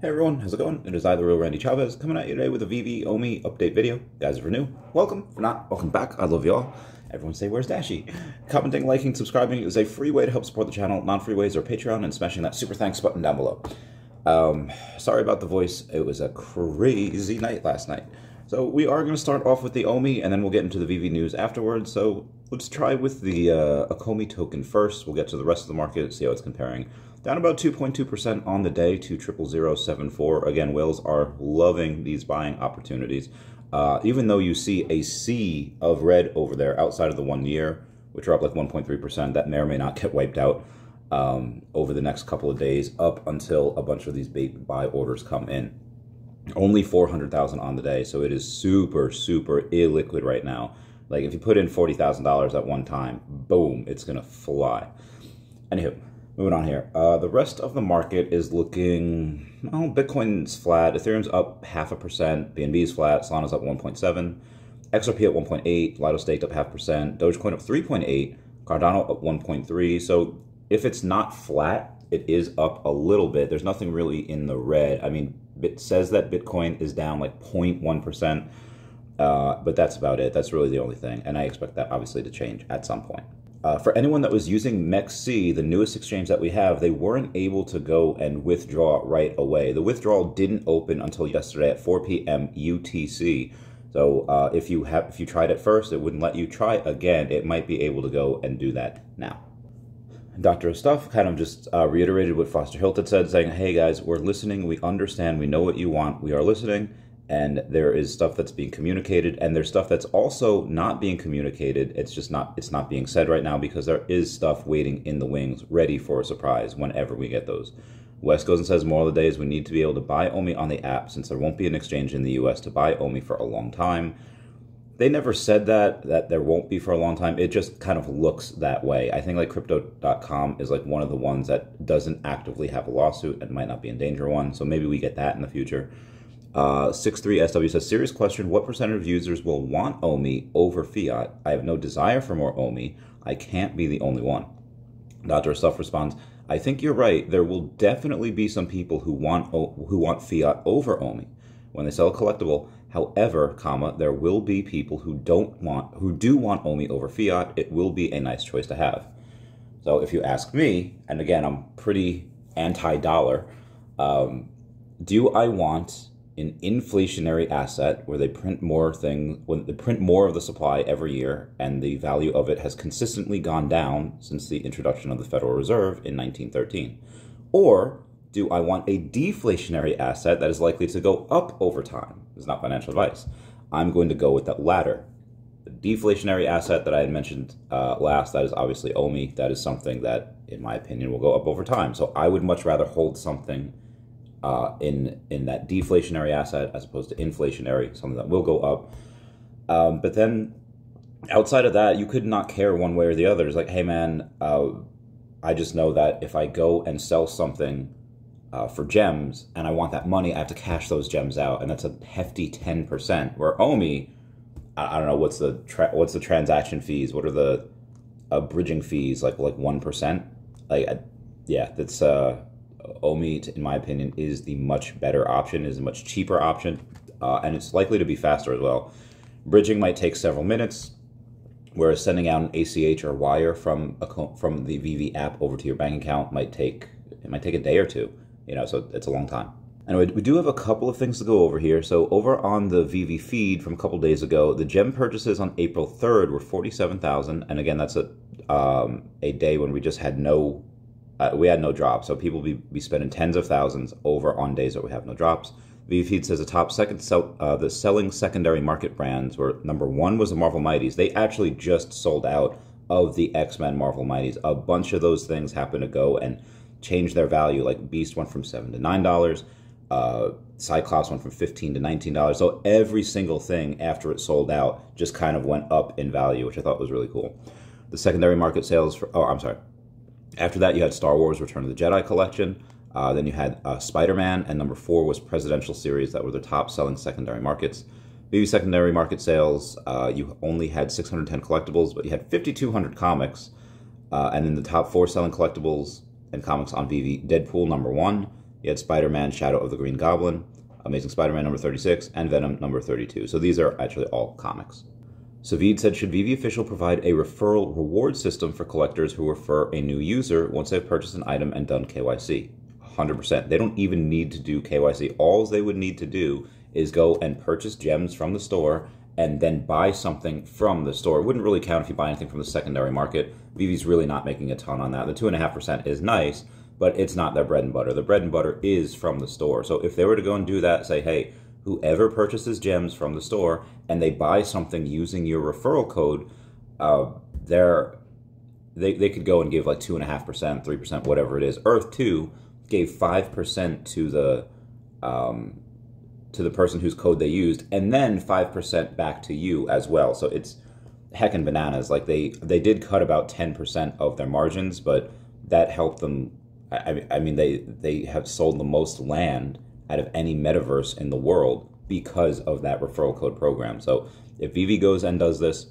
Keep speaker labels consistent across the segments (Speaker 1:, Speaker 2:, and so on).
Speaker 1: Hey everyone, how's it going? It is I, the real Randy Chavez, coming at you today with a Veve OMI update video. Guys, if you're new, welcome. If not, welcome back. I love y'all. Everyone say, where's Dashy? Commenting, liking, subscribing is a free way to help support the channel. Non-free ways are Patreon and smashing that super thanks button down below. Sorry about the voice. It was a crazy night last night. So we are going to start off with the OMI, and then we'll get into the Veve news afterwards. So let's try with the Akomi token first. We'll get to the rest of the market, see how it's comparing. Down about 2.2% on the day to 00074. Again, whales are loving these buying opportunities. Even though you see a sea of red over there outside of the 1 year, which are up like 1.3%, that may or may not get wiped out over the next couple of days up until a bunch of these buy orders come in. Only 400,000 on the day, so it is super, super illiquid right now. Like if you put in $40,000 at one time, boom, it's going to fly. Anywho. Moving on here. The rest of the market is looking, well, Bitcoin's flat, Ethereum's up 0.5%, BNB is flat, Solana's up 1.7%, XRP at 1.8%, Lido Staked up 0.5%, Dogecoin up 3.8%, Cardano up 1.3%. So if it's not flat, it is up a little bit. There's nothing really in the red. I mean, it says that Bitcoin is down like 0.1%, but that's about it. That's really the only thing. And I expect that obviously to change at some point. For anyone that was using MEXC, the newest exchange that we have, they weren't able to go and withdraw right away. The withdrawal didn't open until yesterday at 4 p.m. UTC. So if you tried it first, it wouldn't let you try again. It might be able to go and do that now. Dr. Stuff kind of just reiterated what Foster Hilt had said, saying, hey guys, we're listening, we understand, we know what you want, we are listening. And there is stuff that's being communicated, and there's stuff that's also not being communicated. It's not being said right now because there is stuff waiting in the wings, ready for a surprise whenever we get those. Wes goes and says, more of the days we need to be able to buy OMI on the app since there won't be an exchange in the US to buy OMI for a long time. They never said that there won't be for a long time. It just kind of looks that way. I think like crypto.com is like one of the ones that doesn't actively have a lawsuit and might not be in danger one. So maybe we get that in the future. 63SW says, serious question, what percentage of users will want OMI over fiat? I have no desire for more OMI. I can't be the only one. Dr. Stuff responds, I think you're right. There will definitely be some people who want fiat over OMI when they sell a collectible. However, there will be people who do want OMI over fiat. It will be a nice choice to have. So if you ask me, and again, I'm pretty anti-dollar, do I want an inflationary asset where they print more things, when they print more of the supply every year, and the value of it has consistently gone down since the introduction of the Federal Reserve in 1913? Or do I want a deflationary asset that is likely to go up over time? It's not financial advice. I'm going to go with that latter. The deflationary asset that I had mentioned last, that is obviously OMI. That is something that, in my opinion, will go up over time. So I would much rather hold something in that deflationary asset as opposed to inflationary, something that will go up. But then outside of that, you could not care one way or the other. It's like, hey man, I just know that if I go and sell something for gems and I want that money, I have to cash those gems out, and that's a hefty 10%. Where OMI, I don't know, what's the transaction fees? What are the bridging fees? Like 1%? Yeah, that's OMI, in my opinion, is the much better option, is a much cheaper option, and it's likely to be faster as well. Bridging might take several minutes, whereas sending out an ACH or wire from the Veve app over to your bank account might take a day or two, so it's a long time. Anyway, we do have a couple of things to go over here. So over on the Veve feed from a couple days ago, the gem purchases on April 3rd were 47,000, and again, that's a day when we just had no drops, so people be spending tens of thousands over on days that we have no drops. Veve Feed says the selling secondary market brands were, number one was the Marvel Mighties. They actually just sold out of the X-Men Marvel Mighties. A bunch of those things happened to go and change their value. Like Beast went from $7 to $9. Cyclops went from $15 to $19. So every single thing after it sold out just kind of went up in value, which I thought was really cool. The secondary market sales after that, you had Star Wars Return of the Jedi collection. Then you had Spider-Man, and number 4 was Presidential Series. That were the top-selling secondary markets. Veve secondary market sales, you only had 610 collectibles, but you had 5,200 comics. And then the top 4 selling collectibles and comics on Veve, Deadpool number 1, You had Spider-Man Shadow of the Green Goblin, Amazing Spider-Man number 36, and Venom number 32. So these are actually all comics. Savid said, should Veve Official provide a referral reward system for collectors who refer a new user once they've purchased an item and done KYC? 100%. They don't even need to do KYC. All they would need to do is go and purchase gems from the store and then buy something from the store. It wouldn't really count if you buy anything from the secondary market. Veve's really not making a ton on that. The 2.5% is nice, but it's not their bread and butter. The bread and butter is from the store. So if they were to go and do that, say, hey, whoever purchases gems from the store and they buy something using your referral code, they could go and give like 2.5%, 3%, whatever it is. Earth 2 gave 5% to the person whose code they used, and then 5% back to you as well. So it's heckin' bananas. Like they did cut about 10% of their margins, but that helped them. I mean, they have sold the most land out of any metaverse in the world because of that referral code program. So if Veve goes and does this,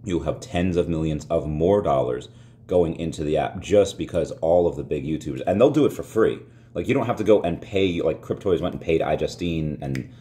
Speaker 1: you'll have tens of millions of more dollars going into the app just because all of the big YouTubers, and they'll do it for free. Like, you don't have to go and pay, like Cryptoids went and paid iJustine and,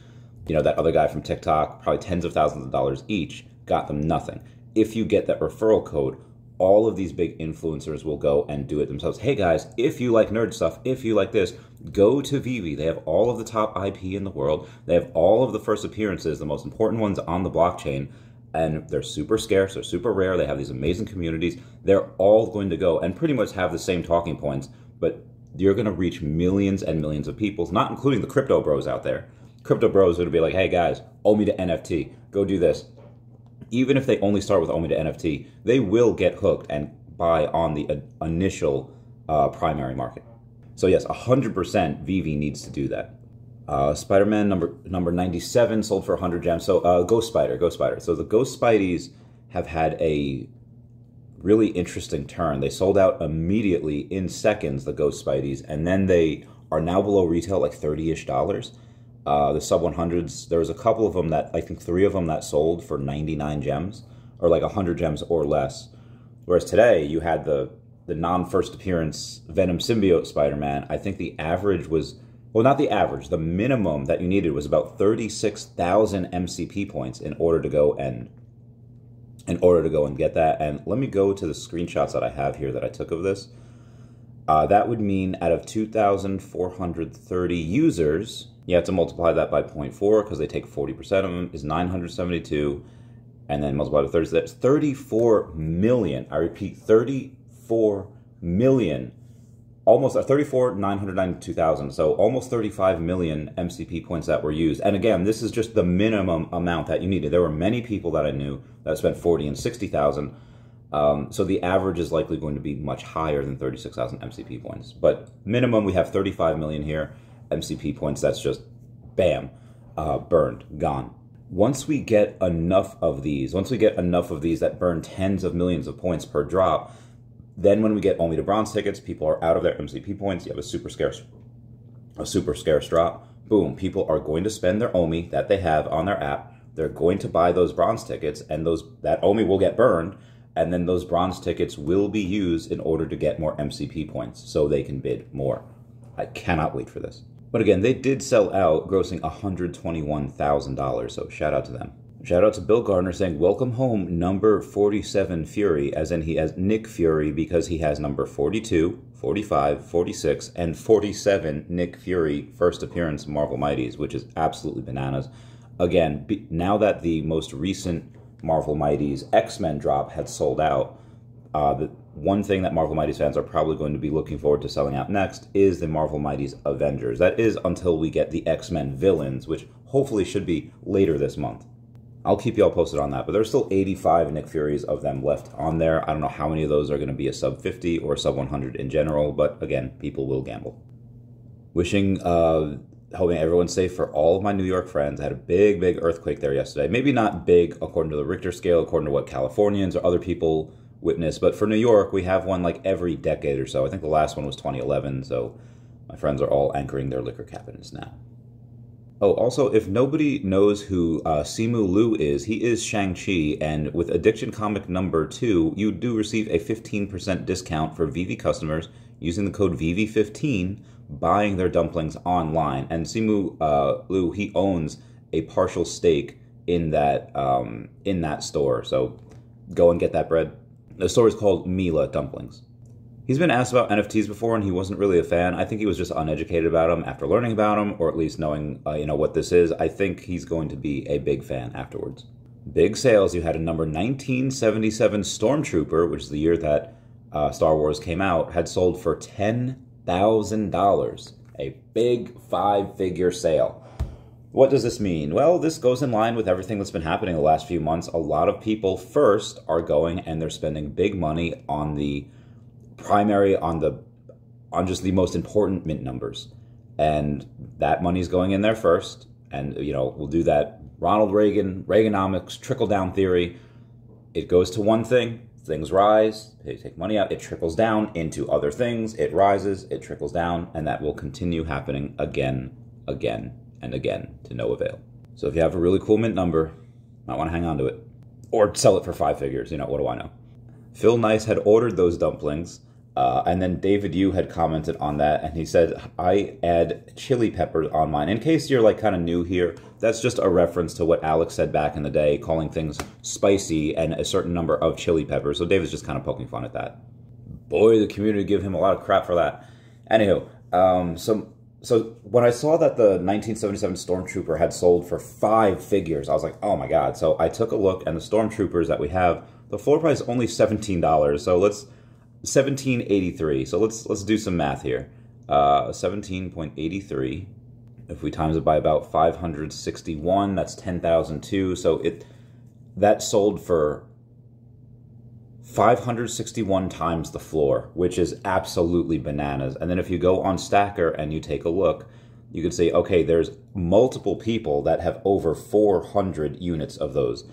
Speaker 1: you know, that other guy from TikTok, probably tens of thousands of dollars each, got them nothing. If you get that referral code, all of these big influencers will go and do it themselves. Hey guys, if you like nerd stuff, if you like this, go to Veve. They have all of the top IP in the world. They have all of the first appearances, the most important ones on the blockchain, and they're super scarce, they're super rare, they have these amazing communities. They're all going to go and pretty much have the same talking points, but you're going to reach millions and millions of people, not including the crypto bros out there. Crypto bros are going to be like, hey guys, OMI to NFT, go do this. Even if they only start with OMI to NFT, they will get hooked and buy on the initial primary market. So yes, 100% Veve needs to do that. Spider-Man number 97 sold for 100 gems. So Ghost Spider. So the Ghost Spideys have had a really interesting turn. They sold out immediately in seconds, the Ghost Spideys, and then they are now below retail like $30-ish. The sub 100s, there was a couple of them that, I think 3 of them that sold for 99 gems, or like 100 gems or less. Whereas today, you had the non-first appearance Venom Symbiote Spider-Man. I think the average was, well, not the average, the minimum that you needed was about 36,000 MCP points in order to go and get that. And let me go to the screenshots that I have here that I took of this. That would mean out of 2,430 users, you have to multiply that by 0.4 because they take 40% of them, is 972, and then multiply by 30, so that's 34 million. I repeat, 34 million, almost 34,992,000, so almost 35 million MCP points that were used. And again, this is just the minimum amount that you needed. There were many people that I knew that spent 40 and 60,000. So the average is likely going to be much higher than 36,000 MCP points. But minimum, we have 35 million here. MCP points, that's just bam, burned, gone. Once we get enough of these that burn tens of millions of points per drop, then when we get only to bronze tickets, people are out of their MCP points. You have a super scarce drop. Boom, people are going to spend their OMI that they have on their app. They're going to buy those bronze tickets, and that OMI will get burned, and then those bronze tickets will be used in order to get more MCP points so they can bid more. I cannot wait for this. But again, they did sell out, grossing $121,000, so shout out to them. Shout out to Bill Gardner saying, welcome home number 47 Fury, as in he has Nick Fury because he has number 42, 45, 46, and 47 Nick Fury first appearance Marvel Mighties, which is absolutely bananas. Again, now that the most recent Marvel Mighties X-Men drop had sold out, the one thing that Marvel Mighties fans are probably going to be looking forward to selling out next is the Marvel Mighties Avengers. That is until we get the X-Men villains, which hopefully should be later this month. I'll keep you all posted on that, but there's still 85 Nick Furies of them left on there. I don't know how many of those are going to be a sub 50 or a sub 100 in general, but again, people will gamble. Hoping everyone's safe for all of my New York friends. I had a big earthquake there yesterday. Maybe not big according to the Richter scale, according to what Californians or other people witness, but for New York, we have one like every decade or so. I think the last one was 2011, so my friends are all anchoring their liquor cabinets now. Oh, also, if nobody knows who Simu Liu is, he is Shang-Chi, and with Addiction Comic number 2, you do receive a 15% discount for Veve customers using the code VEVE15 buying their dumplings online. And Simu Liu, he owns a partial stake in that store. So go and get that bread. The store is called Mila Dumplings. He's been asked about NFTs before, and he wasn't really a fan. I think he was just uneducated about them after learning about them, or at least knowing, what this is. I think he's going to be a big fan afterwards. Big sales. You had a number 1977 Stormtrooper, which is the year that Star Wars came out, had sold for $10,000. A big 5-figure sale. What does this mean? Well, this goes in line with everything that's been happening the last few months. A lot of people first are going and they're spending big money on the primary, on just the most important mint numbers. And that money's going in there first. And, we'll do that Ronald Reagan, Reaganomics, trickle-down theory. It goes to one thing, things rise, they take money out, it trickles down into other things, it rises, it trickles down, and that will continue happening again, and again, to no avail. So if you have a really cool mint number, you might want to hang on to it. Or sell it for 5 figures, what do I know? Phil Nice had ordered those dumplings, and then David Yu had commented on that, and he said, I add chili peppers on mine. In case you're kind of new here, that's just a reference to what Alex said back in the day, calling things spicy and a certain number of chili peppers. So David's just kind of poking fun at that. Boy, the community give him a lot of crap for that. Anywho, so when I saw that the 1977 Stormtrooper had sold for 5 figures, I was like, oh my God. So I took a look, and the Stormtroopers that we have, the floor price is only $17. So $17.83. So let's do some math here. 17.83. If we times it by about 561, that's 10,002. So that sold for 561 times the floor, which is absolutely bananas. And then if you go on Stacker and you take a look, you can see, okay, there's multiple people that have over 400 units of those.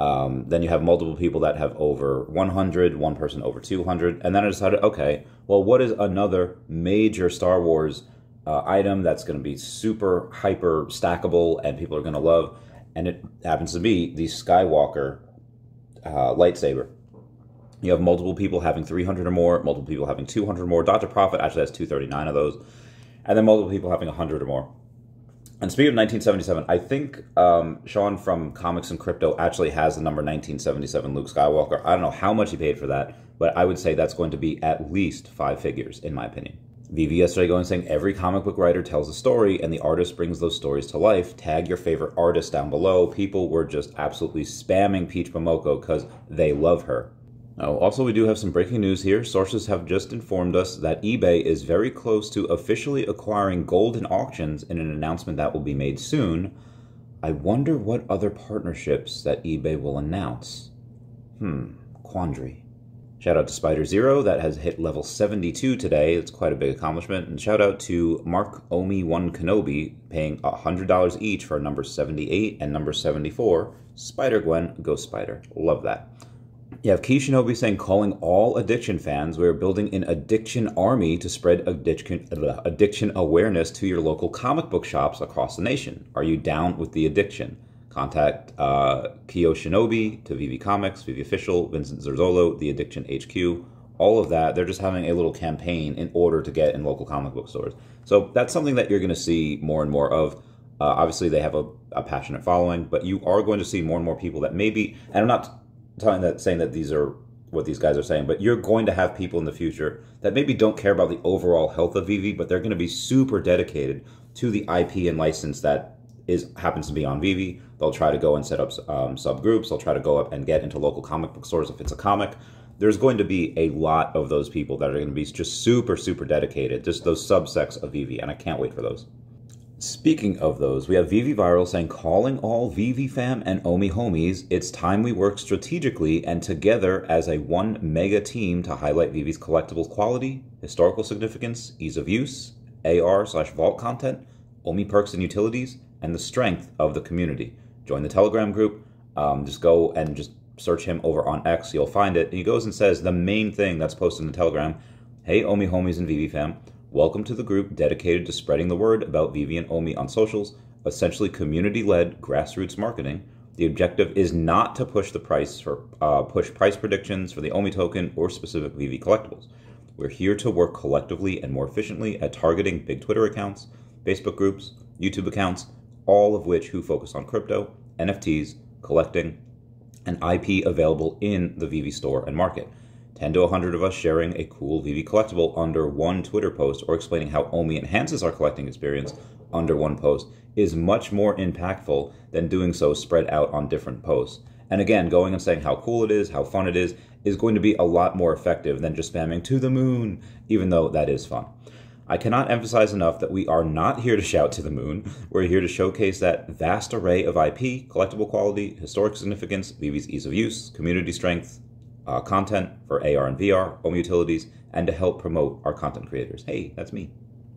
Speaker 1: Then you have multiple people that have over 100, one person over 200. And then I decided, okay, well, what is another major Star Wars item that's going to be super hyper stackable and people are going to love? And it happens to be the Skywalker lightsaber. You have multiple people having 300 or more, multiple people having 200 or more. Dr. Prophet actually has 239 of those. And then multiple people having 100 or more. And speaking of 1977, I think Sean from Comics and Crypto actually has the number 1977 Luke Skywalker. I don't know how much he paid for that, but I would say that's going to be at least 5 figures, in my opinion. Veve yesterday going saying, every comic book writer tells a story, and the artist brings those stories to life. Tag your favorite artist down below. People were just absolutely spamming Peach Momoko because they love her. Now, also, we do have some breaking news here. Sources have just informed us that eBay is very close to officially acquiring Golden Auctions in an announcement that will be made soon. I wonder what other partnerships that eBay will announce. Quandary. Shout out to Spider Zero, that has hit level 72 today. It's quite a big accomplishment. And shout out to Mark OMI 1 Kenobi, paying $100 each for number 78 and number 74. Spider Gwen, go Spider. Love that. You have Key Shinobi saying, calling all addiction fans, we are building an addiction army to spread addiction awareness to your local comic book shops across the nation. Are you down with the addiction? Contact Kiyo Shinobi to Veve Comics, Veve Official, Vincent Zerzolo, The Addiction HQ, all of that. They're just having a little campaign in order to get in local comic book stores. So that's something that you're going to see more and more of. Obviously, they have a passionate following, but you are going to see more and more people that maybe, and I'm not saying that these are what these guys are saying, but you're going to have people in the future that maybe don't care about the overall health of Veve, but they're going to be super dedicated to the IP and license that happens to be on Veve. They'll try to go and set up subgroups. They'll try to go up and get into local comic book stores if it's a comic. There's going to be a lot of those people that are going to be just super, super dedicated, just those subsects of Veve, and I can't wait for those. Speaking of those, we have Veve Viral saying, calling all Veve fam and OMI homies, it's time we work strategically and together as a one mega team to highlight Veve's collectibles quality, historical significance, ease of use, AR/vault content, OMI perks and utilities, and the strength of the community. Join the Telegram group. Just go and just search him over on X. You'll find it. And he goes and says the main thing that's posted in the Telegram, hey, OMI homies and Veve fam. Welcome to the group dedicated to spreading the word about Veve and OMI on socials, essentially community-led grassroots marketing. The objective is not to push the price for push price predictions for the OMI token or specific Veve collectibles. We're here to work collectively and more efficiently at targeting big Twitter accounts, Facebook groups, YouTube accounts, all of which who focus on crypto, NFTs, collecting, and IP available in the Veve store and market. 10 to 100 of us sharing a cool Veve collectible under one Twitter post or explaining how OMI enhances our collecting experience under one post is much more impactful than doing so spread out on different posts. And again, going and saying how cool it is, how fun it is going to be a lot more effective than just spamming to the moon, even though that is fun. I cannot emphasize enough that we are not here to shout to the moon. We're here to showcase that vast array of IP, collectible quality, historic significance, Veve's ease of use, community strength, content for AR and VR, OMI utilities, and to help promote our content creators. Hey, that's me.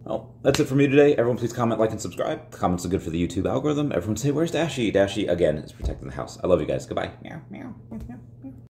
Speaker 1: Well, that's it for me today. Everyone please comment, like, and subscribe. Comments are good for the YouTube algorithm. Everyone say, where's Dashy? Dashy, again, is protecting the house. I love you guys. Goodbye. Meow, meow, meow.